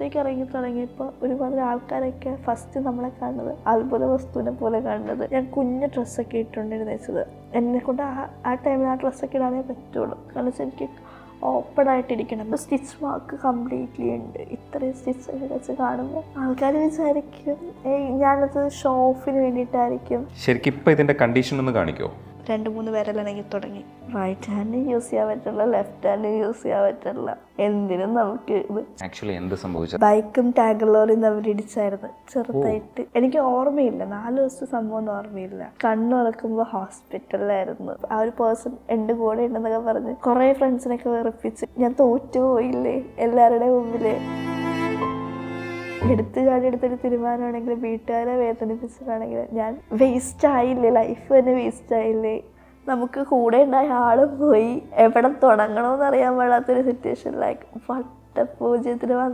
പുറത്തേക്ക് ഇറങ്ങി തുടങ്ങിയപ്പോൾ ഒരുപാട് ആൾക്കാരൊക്കെ ഫസ്റ്റ് നമ്മളെ കാണുന്നത് അത്ഭുത വസ്തുവിനെ പോലെ കാണുന്നത്. ഞാൻ കുഞ്ഞു ഡ്രസ്സൊക്കെ ഇട്ടുകൊണ്ടിരുന്ന വെച്ചത് എന്നെക്കൊണ്ട് ആ ടൈമിൽ ആ ഡ്രസ്സൊക്കെ ഇടാനേ പറ്റുള്ളൂ. കാരണം വെച്ചാൽ എനിക്ക് ഓപ്പൺ ആയിട്ടിരിക്കണം. സ്റ്റിച്ച് മാർക്ക് കംപ്ലീറ്റ്ലി ഉണ്ട്. ഇത്രയും സ്റ്റിച്ചൊക്കെ വെച്ച് കാണുമ്പോൾ ആൾക്കാർ വിചാരിക്കും ഞാനത് ഷോപ്പിന് വേണ്ടിയിട്ടായിരിക്കും. ശരിക്കും ഇപ്പം ഇതിൻ്റെ കണ്ടീഷൻ ഒന്ന് കാണിക്കുമോ? 2-3 വിരലിണങ്ങി തുടങ്ങി. റൈറ്റ് ഹാൻഡ് യൂസ് ചെയ്യാൻ പറ്റില്ല, ലെഫ്റ്റ് ഹാൻഡ് യൂസ് ചെയ്യാൻ പറ്റില്ല. എന്തിനും നമുക്ക് ഇത് ആക്ച്വലി എന്ത് സംഭവിച്ചത്? ബൈക്കും ടാങ്കർ ലോറിയും തമ്മിൽ ഇടിച്ചായിരുന്നു ചെറുതായിട്ട്. എനിക്ക് ഓർമ്മയില്ല, 4 ദിവസത്തെ സംഭവം ഒന്നും ഓർമ്മയില്ല. കണ്ണുറക്കുമ്പോൾ ഹോസ്പിറ്റലിലായിരുന്നു. ആ ഒരു പേഴ്സൺ എൻ്റെ കൂടെ ഉണ്ടെന്നൊക്കെ പറഞ്ഞ് കുറേ ഫ്രണ്ട്സിനൊക്കെ വെറുപ്പിച്ച് ഞാൻ തോറ്റുപോയില്ലേ എല്ലാവരുടെയും മുമ്പില്. എടുത്തൊരു തീരുമാനമാണെങ്കിൽ വീട്ടുകാരെ വേദനിപ്പിച്ചിട്ടാണെങ്കിൽ ഞാൻ വേസ്റ്റ് ആയില്ലേ, ലൈഫ് തന്നെ വേസ്റ്റ് ആയില്ലേ. നമുക്ക് കൂടെ ഉണ്ടായ ആളും പോയി, എവിടെ തുടങ്ങണമെന്ന് അറിയാൻ പാടാത്തൊരു സിറ്റുവേഷൻ. ലൈക്ക് വട്ടപൂജ്യത്തിന്